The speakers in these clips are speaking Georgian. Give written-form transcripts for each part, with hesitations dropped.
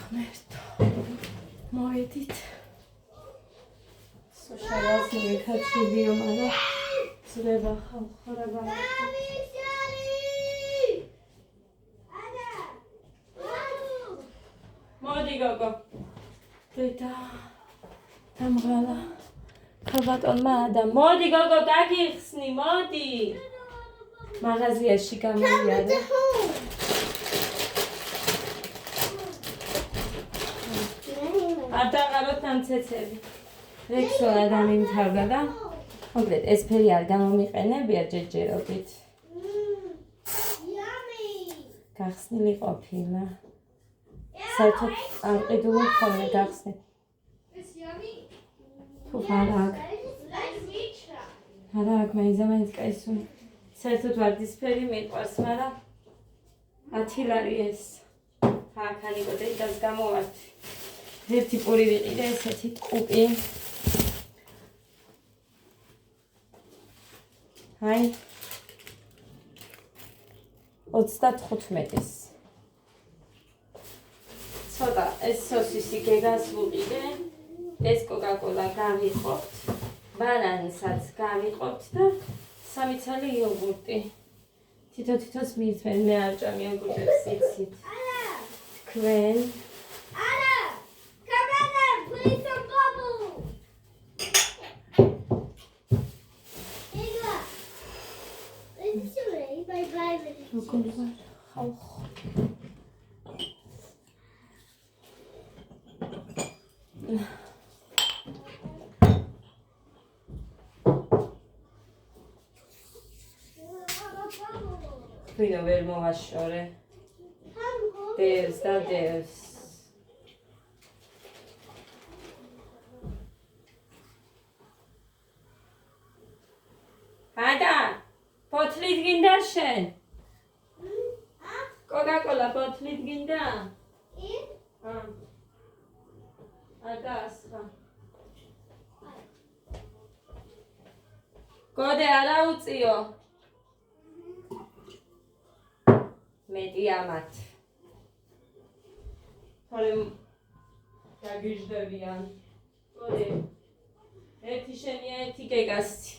ღმერთო. მოვედით. სოშალას მიქაჩიბიო, მაგრამ ზრება ხალხურება. მოდი გოგო. დედა. დამღალა. ქალბატონმა და მოდი გოგო გაგიხსნი, მოდი. მაღაზიაში გამიარე. არ დაყაროთ ამ ცეცები. რექსონა დამიმთავრდა და მოკლედ ეს ფერი არ გამომიყენებია ჯერჯერობით. გახსნილი ყოფილა. საერთოდ არ ყიდული ხოლმე გახსნი. თუ არა აქ მაინც კაისუნი. საერთოდ ვარდისფერი მიყვარს, მაგრამ 10 ლარი ეს. აქანი გოდეიდას გამოვარდი. ერთი პური ვიყიდე ესეთი კუპი. აი 35-ის. ცოტა ეს სოსისი გეგას ვუყიდე. ეს კოკა-კოლა გავიყოფთ. ბანანისაც გავიყოფთ და 3 ცალი იოგურტი. თითო-თითოს მიიწვენ, მე არ ჭამ იოგურტებს იცით. თქვენ ვინო ვერ მოვაშორე. დევს და დევს. ადა, ბოთლით გინდა შენ? კოკა-კოლა ბოთლით გინდა? ადა ასხა. გოდე არა უწიო. მეტი ამათ. თორე გაგიჟდებიან. გოდე. ერთი შენია, ერთი გეგასი.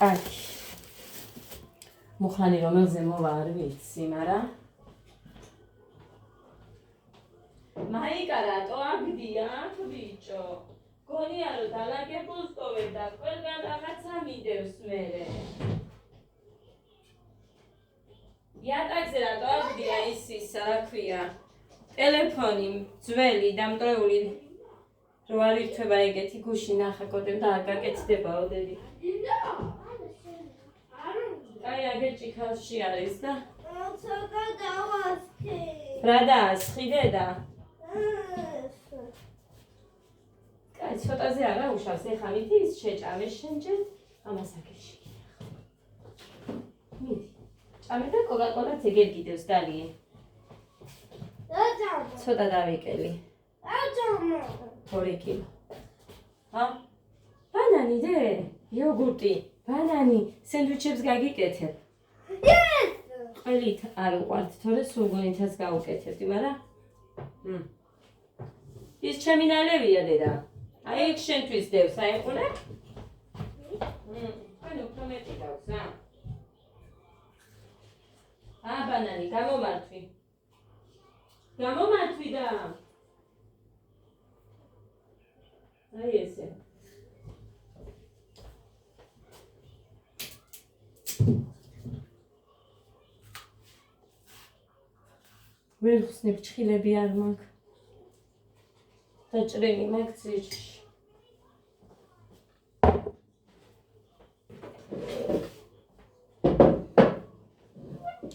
კარგი. მუხანი რომელზე მოვა არ ვიცი, მაგრამ მაიკა რატო აგდია აქ ბიჭო? გონია რომ დალაგებულს ტოვებ და ყველგან რაღაცა მიდევს მერე. იატაკზე რატო აგდია ის რა ქვია? ტელეფონი ძველი დამტრეული რო არ ირთვება ეგეთი გუში ნახა კოდემ და არ გაკეთდებაო დედი. აი აგერჭი ხალში არის და ცოტა დავასხი. რა დაასხი დედა? კაი ცოტაზე არა უშავს, ეხლა მიდი ის შეჭამე შენჯერ ამას აგერში. მიდი. ჭამე და კოკა-კოლაც ეგერ გიდევს დალია. ცოტა დავიკელი. 2 კილო. ბანანი დე, იოგურტი, ბანანი, სენდვიჩებს გაგიკეთებ. ყველით არ უყვართ, თორე სულგუნითაც გავუკეთებდი, მაგრამ ის ჩემი ნალევია დედა. აი ეგ შენთვის დევს, აიყურე? თქვენ უფრო მეტი დავს, ბანანი, გამომართვი. გამომართვი და აი ესე. ვერ ხსნებ ჩხილები არ მაქვს. დაჭრილი მაქვს ძირში.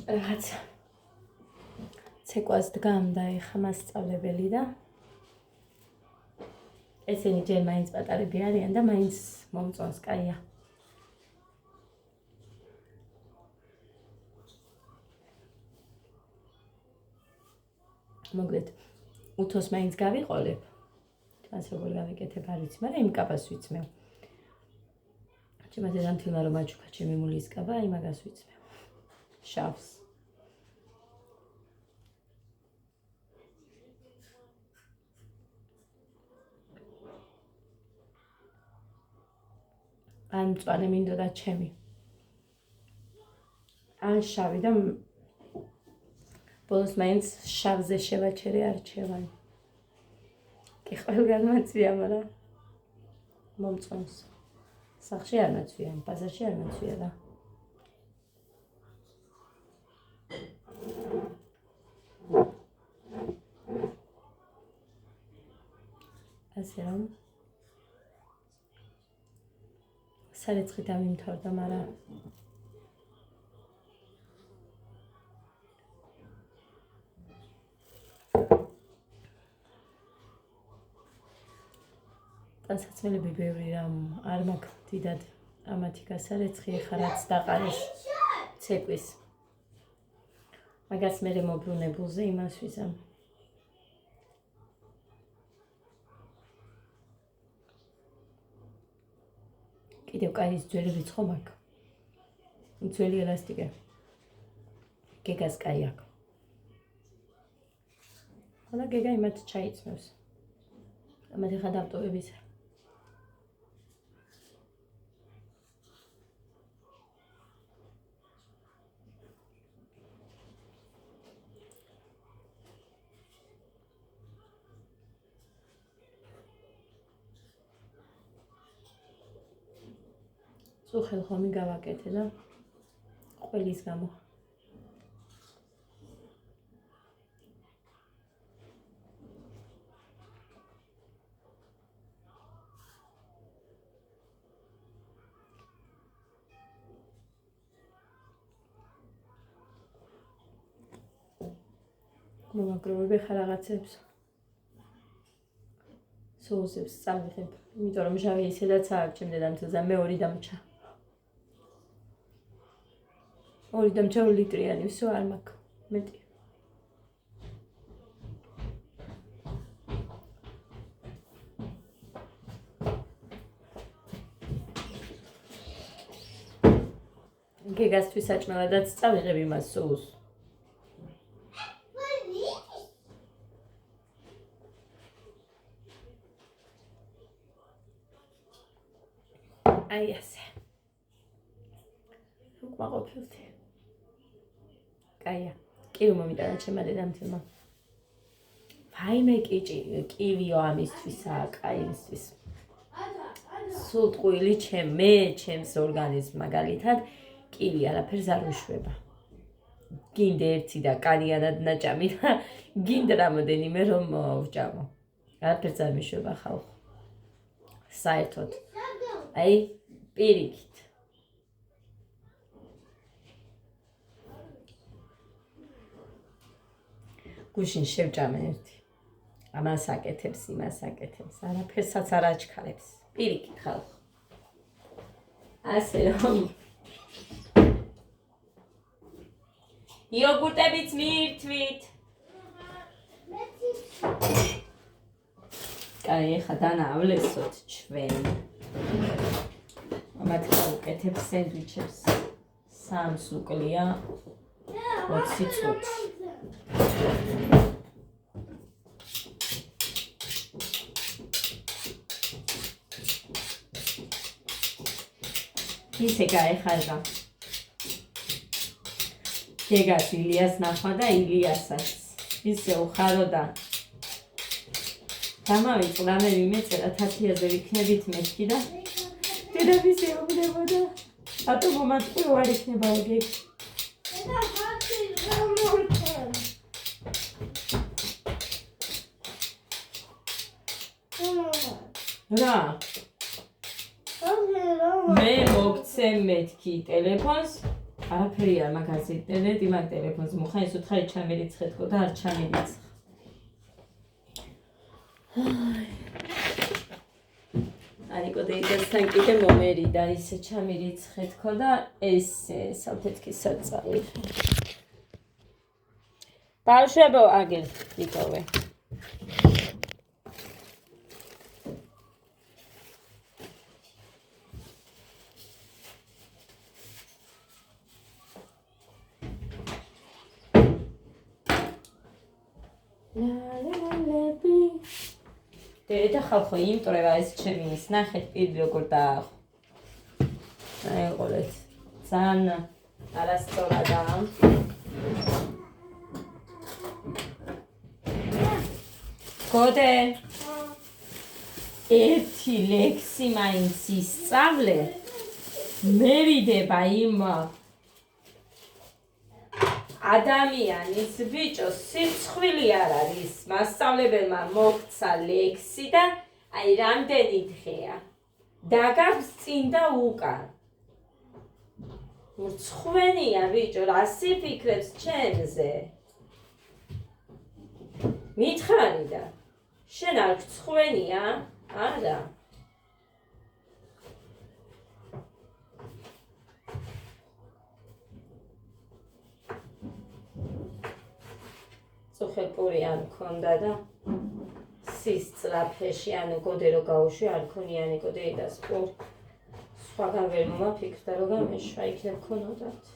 რაღაცა ცეკვას დგამდა ეხა მასწავლებელი და ესენი ჯერ მაინც პატარები არიან და მაინც მომწონს, კაია. მოგეთ უთოს მაინც გავიყოლებ. Თქვენს როგორ გავიკეთებ არ ვიცი, მაგრამ იმ კაბას ვიცმევ. ჩემო დედამთილმა რომ აჩუქა ჩემი მულის კაბა, იმაგას ვიცმევ. შავს. ან მწვანე მინდოდა ჩემი. ან შავი და ბოლოს მაინც შავზე შევაჩერე არჩევანი. კი ყველგან მაწვია, მაგრამ მომწონს. სახში არ მაწვია, ბაზარში არ მაწვია რა. ასე რომ სარეცხი დამიმთავრდა, მაგრამ ტანსაცმელები ბევრი რამ არ მაქვს დიდად ამათი გასარეცხი, ეხლა რაც დაყარეს ცეკვის. მაგას მე მომბრუნებულზე იმას ვიზამ. კიდევ კაის ძველებიც ხომ აქ. ძველი ელასტიკე. გეგას კაი აქ. ხოლო გეგა იმათ ჩაიწმევს. ამათი ხა დავტოვების. სულ ხომი გავაკეთე და ყველის გამო. მომაგროვებ ხა რაღაცებს. სოუსებს წავიღებ, იმიტომ რომ ჟავი ისედაც აქვს ჩემ დედამთილზე, მე 2 დამჭა. 2 დამჭა ლიტრიანი, всё არ მაქვს. მეტი. გეგასთვის საჭმელადაც წავიღებ იმას სოუსს. აი ასე. უკმაყოფილდი. კაია. კივი მომიტანა ჩემმა დედამთილმა. ვაიმე კივიო ამისთვისაა, კაი იმისთვის. სულ ტყუილი ჩემს ორგანიზმს მაგალითად კივი არაფერს არ უშვება. გინდა ერთი და კანიანად ნაჭამი და გინდა რამოდენიმე რომ ვჭამო. არაფერს არ მიშვება ხალხო. საერთოდ. აი პირიქით. გუშინ შევჭამე ერთი. ამას აკეთებს, იმას აკეთებს, არაფერსაც არ აჩქარებს. პირიქით ხალხო. ასე რომ იოგურტებიც მიირთვით. კაი, ეხლა დანავლესოთ ჩვენ. ამათ გავუკეთებ სენდვიჩებს. 3 უკლია 20 წუთი. ისე გაეხარდა. გეგას ილიას ნახვა და ილიასაც. ისე უხარო და დამავიწყდა მე მიმეწერა 1000-ზე ვიქნებით მეთქი და დედამის ეუბნებოდა. ატო მომატყურო არ იქნება გეგ. რა? მე მოგცე მეთქი ტელეფონს. არაფერი არ მაგაზე ინტერნეტი მაგ ტელეფონს მოხა ის უთხარი ჩამერიცხეთკო და არ ჩამერიცხ. არიკო დეიდასთან კიდე მომერიდა ისე ჩამერიცხეთკო და ესე საფეთქი საწავი. ბავშვებო აგერ ვიტოვე. და ხალხო იმტრევა ეს ჩემი ის ნახეთ პირდი როგორ დაახო. აიყოლეთ. ძალიან არასწორადაა. გოდე ერთი ლექსი მაინც ისწავლე მერიდება იმ ადამიანის ბიჭოს სიცხვილი არ არის მასწავლებელმა მოხცა ლექსი და აი რამდენი დღეა დაგავს წინ და უკან მრცხვენია ბიჭო რასი ფიქრებს ჩემზე მითხარი და შენ არ გცხვენია არა წუხელპური არ მქონდა და სისწრაფეში ანუ გოდე რო გაუშვი არ ქონიანი გოდე და სპორ სხვაგან ვერ მომაფიქრდა რომ გამეშვა იქნებ ქონოდათ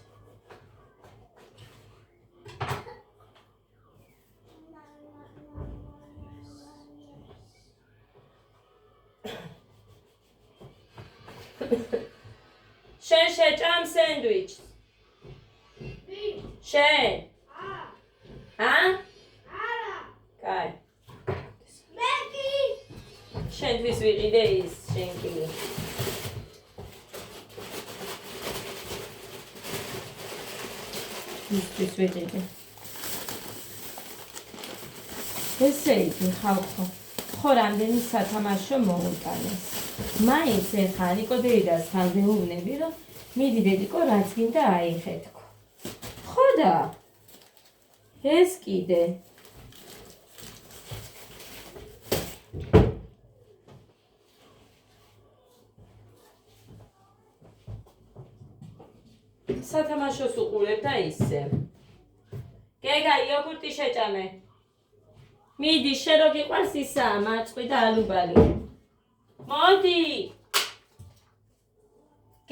შენ შეჭამ სენდვიჩს შენ კაი შენთვის ვიყიდე ის შენკი ისთვის ვიყიდე ესე იგი ხალხო ხო რამდენი სათამაშო მოუტანეს მაინც ეხა ნიკოდეიდასთან ვეუბნები რომ მიდი დედიკო რაც გინდა აიხეთქო ხო და ეს კიდე სათამაშოს უყურებ და ისე გეგა იოგურტი შეჭამე მიდი შენ რო გიყვარს ისაა მარწყვი და ალუბალი მოდი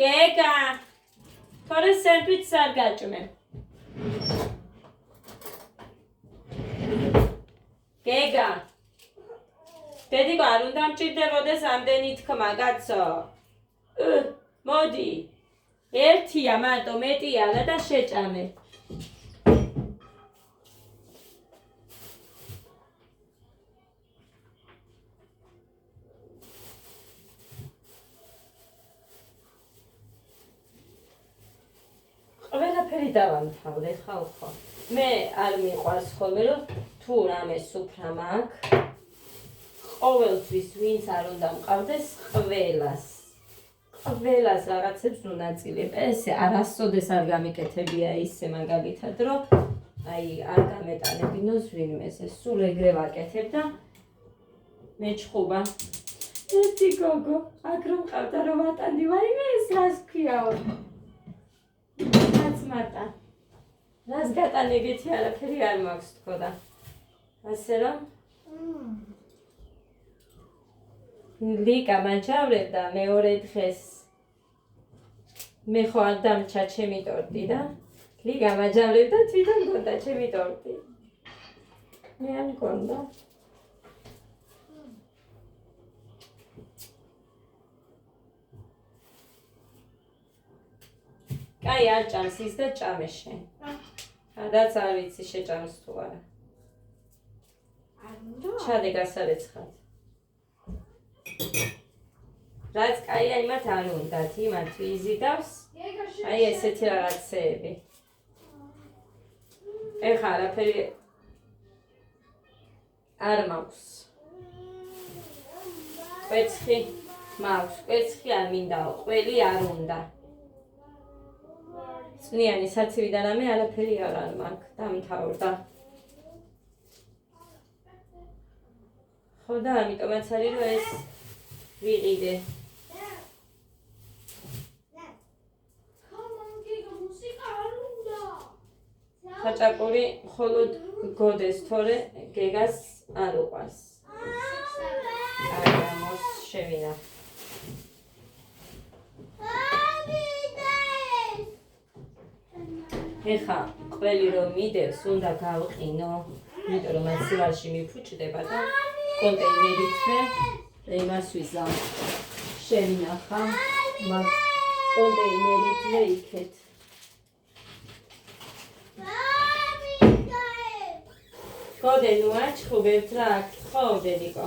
გეგა თორე სენდვიჩს არ გაჭმე გეგა დედიკო არ უნდა მჭირდებოდეს ამდენი თქმა კაცო მოდი ერთია მარტო მეტი არა და შეჭამე ყველაფერი დავამთავრე ხალხო მე არ მიყვარს ხოლმე რომ თუ რამე სუფრა მაქვს ყოველთვის ვინც არ უნდა მყავდეს ყველას რაღაცებს უნაწილებ ესე არასოდეს არ გამიკეთებია ისე მაგალითად რომ აი არ გამეტანებინოს ვინმეს ეს სულ ეგრე ვაკეთებ და მეჩხუბა ერთი გოგო აქ რომ ყავდა რომ ვატანდი ვაიმე ეს რას ქვიაო მარტა რას გატანებითი არაფერი არ მაქვს თქო და ასე რომ ლიკა მაჩავრებდა მეორე დღეს მე ხო არ დამჩა ჩემი ტორტი და ლიკა მაჩავრებდა თვითონ გონდა ჩემი ტორტი მე არ მქონდა კაი არ ჭამს ის და ჭამე შენ სადაც არ ვიცი შეჭამს თუ არა ჩადე გასარეცხად რაც კაია იმათ არ უნდათ იმათ ვიზიდავს აი ესეთი რაღაცეები ეხა არაფერი არ მაქვს კვეცხი მაქვს კვეცხი არ მინდაო ყველი არ უნდა წვნიანი საცივი და რამე არაფერი არ მაქვს დამთავრდა ხო და ამიტომაც არის რომ ეს ვიყიდე ხაჭაპური მხოლოდ გოდეს თორე გეგას არ უყვარს არა მოს შევინა ეხა ყველი რომ მიდევს უნდა გავყინო იმიტომ რომ მას სივალში მიფუჭდება და კონტეინერითვე იმას ვიზამ შევინახა მაგ კონტეინერითვე იქეთ ხოდენუ აჩხუბებთ რა ხოდენიკო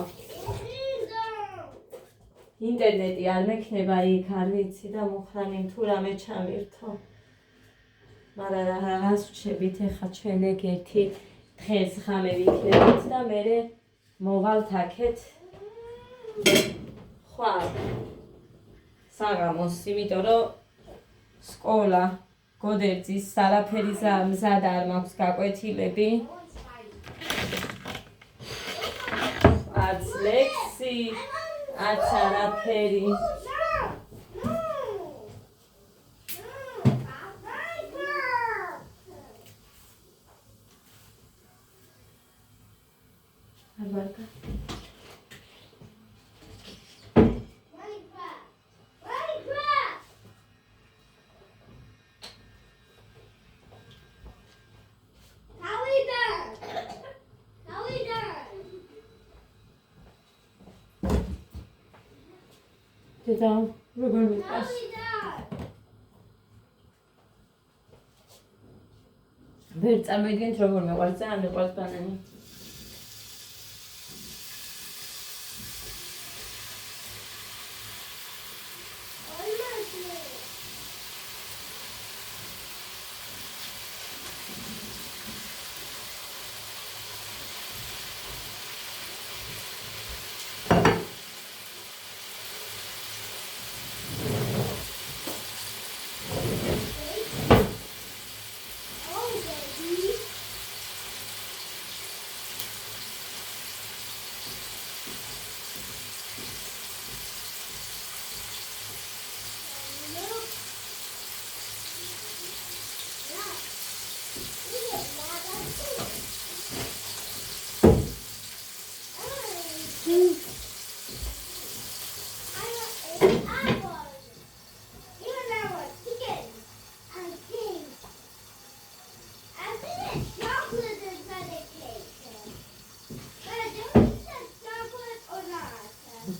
ინტერნეტი არ მექნება იქ არ ვიცი და მუხრანი თუ რამე ჩამირთო მაგრამ რაღაც ვჩებით ეხა ჩვენ ეგ ერთი დღეს ღამე ვიქნებით და მერე მოვალთ აქეთ ხვალ საღამოს იმიტომ რომ სკოლა გოდერძის არაფერი მზად არ მაქვს გაკვეთილები არც ლექსი არც არაფერი Marca. Teda, როგორ მიყვარს? ვერ წარმოვიდგენთ როგორ მიყვარს, ძალიან მიყვარს ბანანი.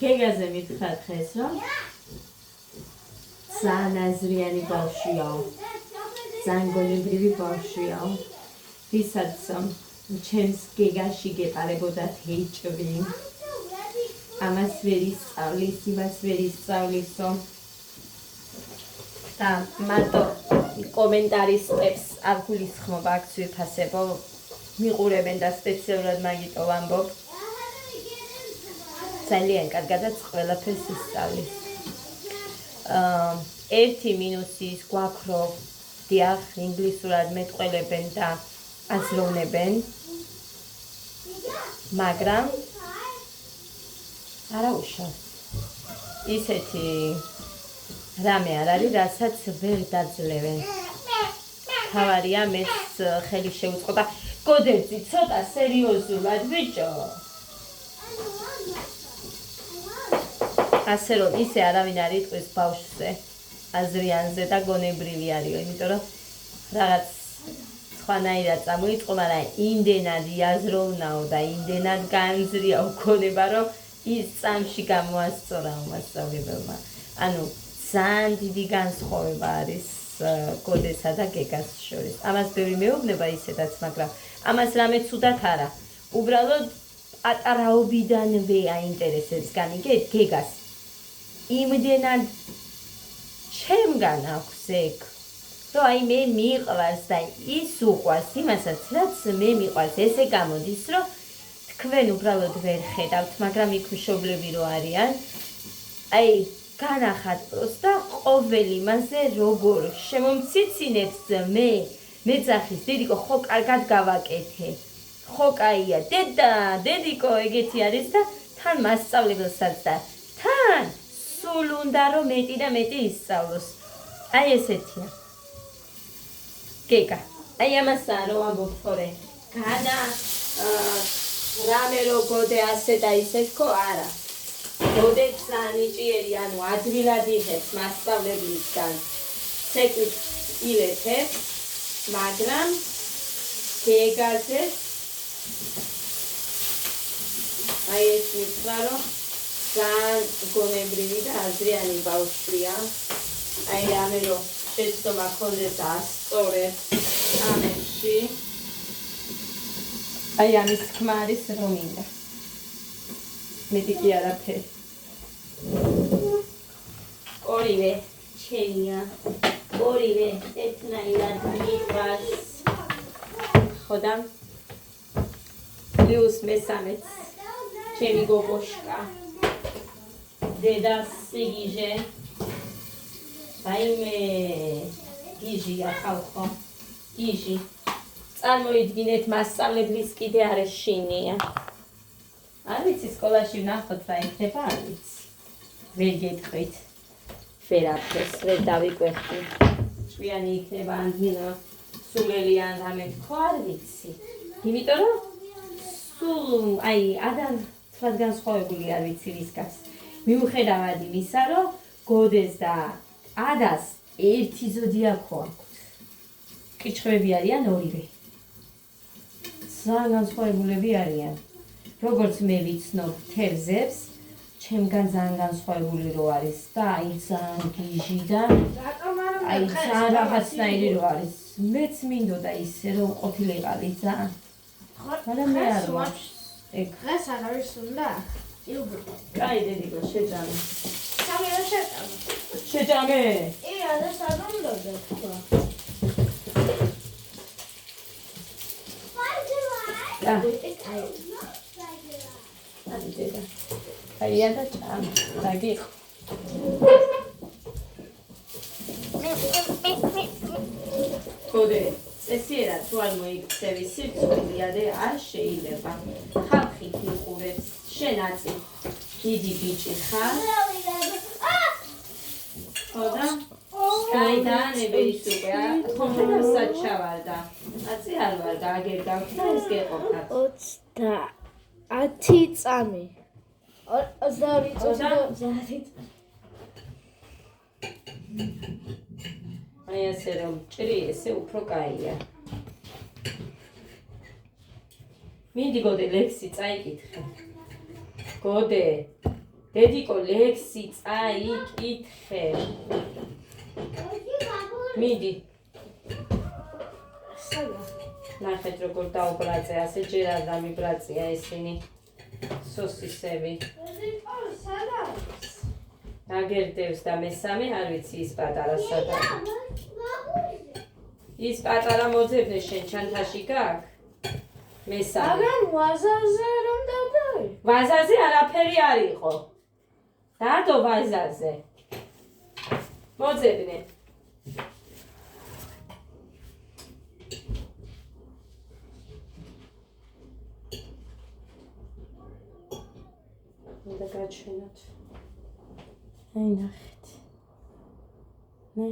გეგაზე მითხრა დღეს რომ ზანაზრიანი ბავშვია ზანგონებრივი ბავშვია ვისაც ჩემს გეგაში გეყარებოდათ ჰეჭვი ამას ვერ ისწავლის იმას ვერ ისწავლისო და მარტო კომენტარისტებს არ გულისხმობ აქ ვიფასებო მიყურებენ და სპეციალურად მაგიტო ვამბობ ძალიან კარგადაც ყველაფერს ისწავლის. ერთი მინუსი ის გვაქვს რომ დიახ ინგლისურად მეტყველებენ და აზროვნებენ. მაგრამ არა უშავს. ისეთი რამე არ არის, რასაც ვერ დაძლევენ. თავარია მეც ხელი შეუწყო და გოდერძი ცოტა სერიოზულად ბიჭო. ასე რომ ისე არავინ არ იტყვის ბავშვზე აზრიანზე და გონებრივი არისო, იმიტომ რომ რაღაც სხვანაირად წამოიწყო, მაგრამ იმდენად იაზროვნაო და იმდენად განზრიაო გონება, რომ ის წამში გამოასწორა მასწავლებელმა. ანუ ძალიან დიდი განსხვავება არის გოდესა და გეგას შორის. ამას ბევრი მეუბნება ისედაც, მაგრამ ამას რამე ცუდად არა. უბრალოდ პატარაობიდანვე აინტერესებს განიგეთ გეგას. იმდენად ჩემგან აქვს ეგ, რომ აი მე მიყვარს და ის უყვარს იმასაც, რაც მე მიყვარს. ესე გამოდის, რომ თქვენ უბრალოდ ვერ ხედავთ, მაგრამ იქ მშობლები რო არიან, აი განახათ პროსტა ყოველი მასე როგორ შემომციცინებს მე მეძახის დედიკო ხო კარგად გავაკეთე. ხო კაია, დედიკო ეგეთი არის და თან მასწავლებელსაც და თან სულ უნდა რომ მეტი და მეტი ისწავლოს. აი ესეთია. გეგა. აი ამასაა რომ ამბობ თორე. განა რამე რო გოდე ასე და ისე თქო არა. გოდე ძანიჭიერი ანუ ადვილად იღებს მასწავლებელისგან. ცეკვით ილეთებს, მაგრამ გეგაზე აი ეს მითხრა რომ ძალიან გონებრივი და აზრიანი ბავშვია. აი რამე რომ შეცდომა ქონდეს ასწორებს ამებში. აი ამის თქმა არის რომ მინდა. მეტი კი არაფერი. ორივე ჩემია. ორივე ერთნაირად მიყვარს. ხოდა პლუს მესამეც ჩემი გოგოშკა. დედა სიგიჟე. რაიმე გიჟია ხალხო. გიჟი. წარმოიდგინეთ მასწავლებლის კიდე არ ეშინია. არ ვიცი სკოლაში ვნახოთ რა იქნება არ ვიცი. ვერ გეტყვით. ვერაფერს ვერ დავიკვეხდი. ჭვიანი იქნება ან სულელი ან რამე თქო არ ვიცი. იმიტომ რომ სულ აი ადან თქვათ განსხვავებული არ ვიცი ვისგან. მიუხედავად იმისა რომ გოდეს და ადას ერთი ზოდიაქო აქვთ. კიჩხვები არიან ორივე. ძალიან განსხვავებულები არიან. როგორც მე ვიცნობ თევზებს, ჩემგან ძალიან განსხვავებული რო არის და აი ძალიან გიჟი და აი ძალიან რაღაცნაირი რო არის. მეც მინდოდა ისე რომ ყოფილიყავი ძალიან. მაგრამ მე არ ვარ. დღეს არ არის უნდა? კაი დედიკო შეჯამე. სამი რა შეჭამე? შეჯამე? და სადონდოდა თქვა. აი დედა. აი და ჭამ. დაგიხ. გოდე წესიერად თუ არ მოიქცევი სირცხვილიადე არ შეიძლება. ხალხი გიყურებს. შენ აწი დიდი ბიჭი ხარ? ხოდა? გაიდანები ის უკვე ხომხედავსად ჩავარდა. აწი არ ვარ გააგერ გავხდა ეს გეყოფათ. 10 წამი. 22 წამი. აი ასე რომ ჭრი ესე უფრო კაია. მინდი გოდე ლექსი წაიკითხე. გოდე დედიკო ლექსი წაიკითხე. მინდი. ნახეთ როგორ დაუბრაწე, ასე ჯერ არ დამიბრაწია ისინი. სოსისები. აგერდევს და მესამე არ ვიცი ის პატარა სადაა. ის პატარა მოძებნე შენ ჩანთაში გაქვს? მესამე. მაგრამ ვაზაზე რომ დავდავი? ვაზაზე არაფერი არ იყო. დადო ვაზაზე. მოძებნე. და გაჩვენოთ. აი ნახეთ. ნე.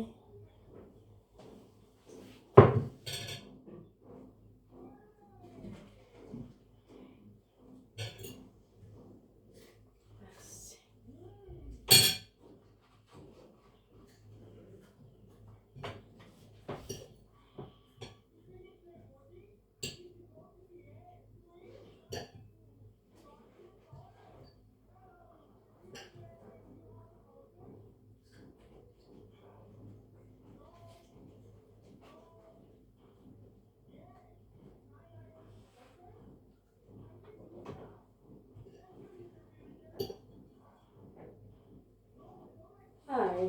Hi.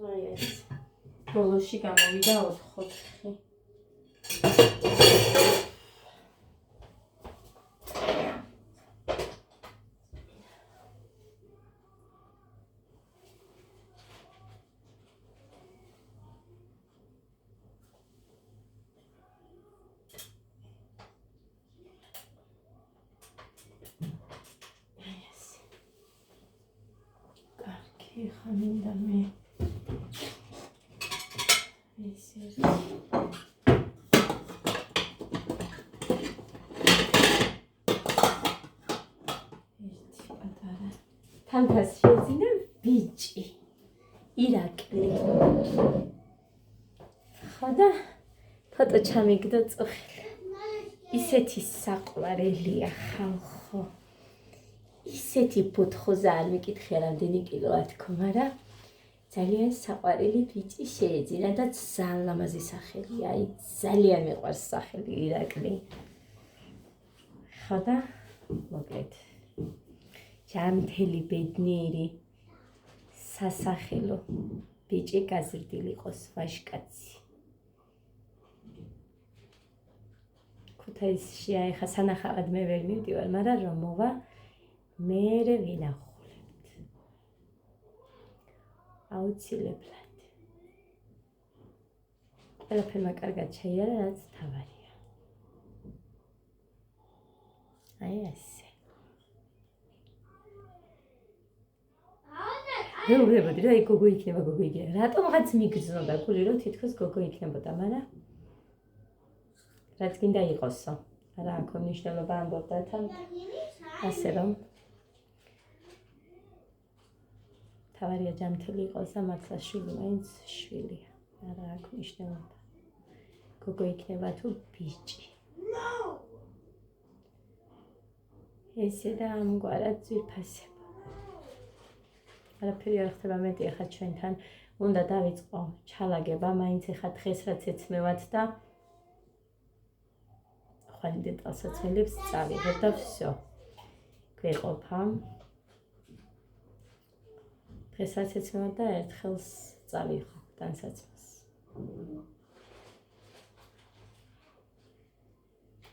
აი ეს. ბოლოში გამოვიდა 4-4. ხამინდა მე ესე ერთი პატარა თამთას შეძინა ბიჭი ირაკლი ხოდა ფოტო ჩამიგდო წუხილი ისეთი საყვარელია ხალხო ისეთი ფოთხოზე არ მიკითხე რამდენი კილოა თქო მაგრამ ძალიან საყვარელი ბიჭი შეეძინა და ძალიან ლამაზი სახელია აი ძალიან მიყვარს სახელი ირაკლი ხოდა მოკლედ ჯამთელი ბედნიერი სასახელო ბიჭი გაზრდილი იყოს ვაჟკაცი ქუთაისში აი ხა სანახავად მე ვერ მივდივარ მაგრამ რომ მოვა მერე ვინახულებთ აუცილებლად ყველაფერმა კარგად შეიარა რაც თავარია აი ასე მე ვუღებოდი რა გოგო იქნება გოგო იქნება რატომღაც მიგრძნობდა გული რომ თითქოს გოგო იქნებოდა მაგრამ რაც გინდა იყოსო რა აქ მნიშვნელობა ამბობდა თან ასე რომ თავარია ჯამთელი იყოს და მართლა შვილი მაინც შვილია რა აქ მნიშვნელობა გოგო იქნება თუ ბიჭი ესე და ამგვარად ძვირფასება არაფერი არ ხდება მეტი ახლა ჩვენთან უნდა დავიწყო ჩალაგება მაინც ახლა დღეს რაც ეცმევათ და ხვალ დეტალსაც წავიღებ და всё გვეყოფა დღესაც ეცმევათ და ერთხელს წავიღო განსაცმელს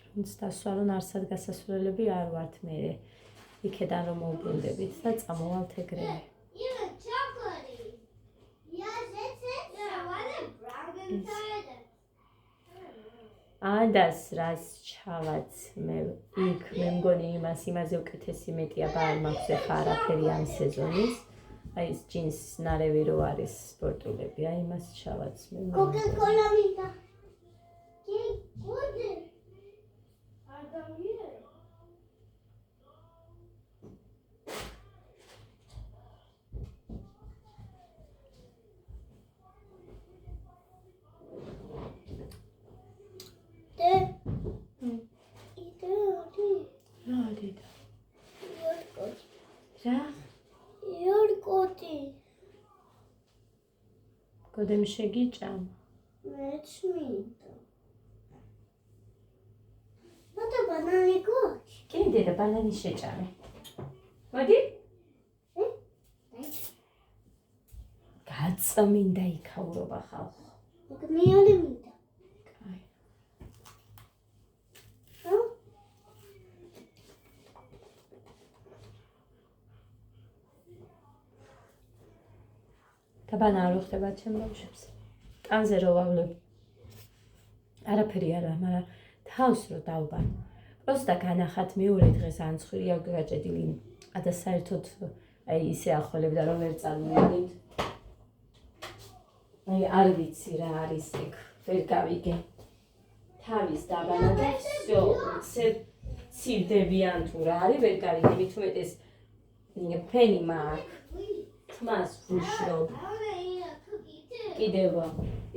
თუმცა დასვარონ არსად გასასვლელები არ ვართ მე იქედან რომ მოვბრუნდებით და წამოვალთ ეგრევე ანდას რას ჩავაც მე იქ მე მგონი იმაზე უკეთესი მეტია არ მაქვს ახლა არაფერი ამ სეზონის აი ეს ჯინს ნარევი რო არის სპორტულები აი იმას ჩავაც მე Coca-Cola მინდა კი გუდი ადამიანი გოდემ შეგიჭამ მეც მინდა მოდა ბანანი გვაქვს კი დედა ბანანი შეჭამე მოდი გაწმინდა იქაურობა ხალხო მეგმიოლი მინდა კაი თაბანა არ ხდება ჩემ ბავშვებს ტანზე რო ვავლებ არაფერი არა მაგრამ თავს რო დავბან პროსტა განახათ მეორე დღეს ანცხვირია გაჭედილი და საერთოდ აი ისე ახოლებდა რომ ვერ წარმოვიდგინთ აი არ ვიცი რა არის ეგ ვერ გავიგე თავის დაბანა და всё ცივდებიან თუ რა არის ვერ გავიგე მით უმეტეს ფენი მაქვს თმას ვუშრობ კიდევ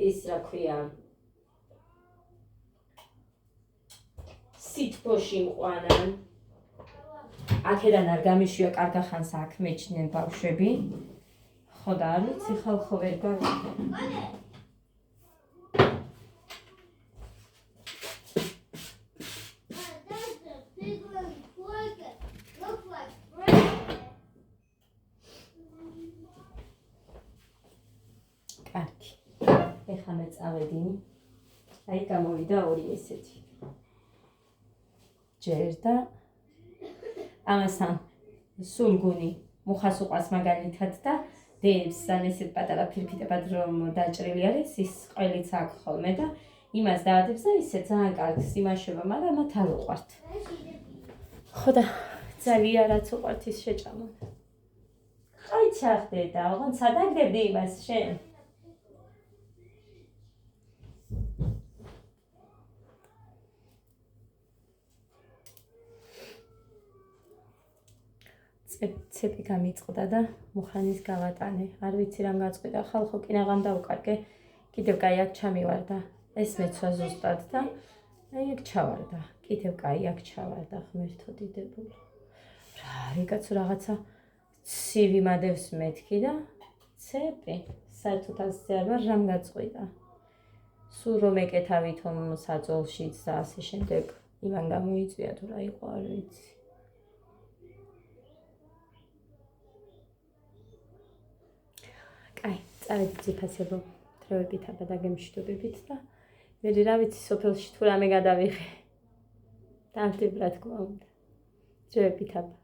ის რა ქვია სიტბოში მყვანან აქედან არ გამიშვია კარგახანს აქ მეჩნენ ბავშვები ხო და არ ვიცი ხალხო ვერ გავიგე კარგი ეხლა მე წავედი აი გამოვიდა ორი ესეთი ჯერ და ამასთან სულგუნი მუხას უყვარს მაგალითად და დევსთან ესეთ პატარა ფირფიტებად რომ დაჭრილი არის ის ყველიც აქ ხოლმე და იმას დაადებს და ისე ძალიან კარგს იმაშება მაგრამ მათ არ უყვართ ხო და ძალიან რაც უყვართ ის შეჭამა აი ჩახდე და ოღონდ სადაგდებდი იმას შენ ცეპი გამიწყდა და მუხანის გავატანე. არ ვიცი რამ გაწყვიტა, ხალხო კინაღამ დავუკარგე. კიდევ კაი აქ ჩამივარდა. ეს მეცვა ზუსტად და აი აქ ჩავარდა. კიდევ კაი აქ ჩავარდა ღმერთო დიდებულო. რა არის კაცო რაღაცა ცივი მადევს მეთქი და ცეპი. საერთოდ ასე არ ვარ რამ გაწყვიტა. სულ რომ ეკეთავითო საძოლშიც და ასე შემდეგ იმან გამოიწვია თუ რა იყო არ ვიცი. კაი, წავედი ძიფასებო, დროებით აბა დაგემშვიდობებით და მე რა ვიცი სოფელში თუ რამე გადავიღე. დამტვირ რა თქმა უნდა. დროებით აბა.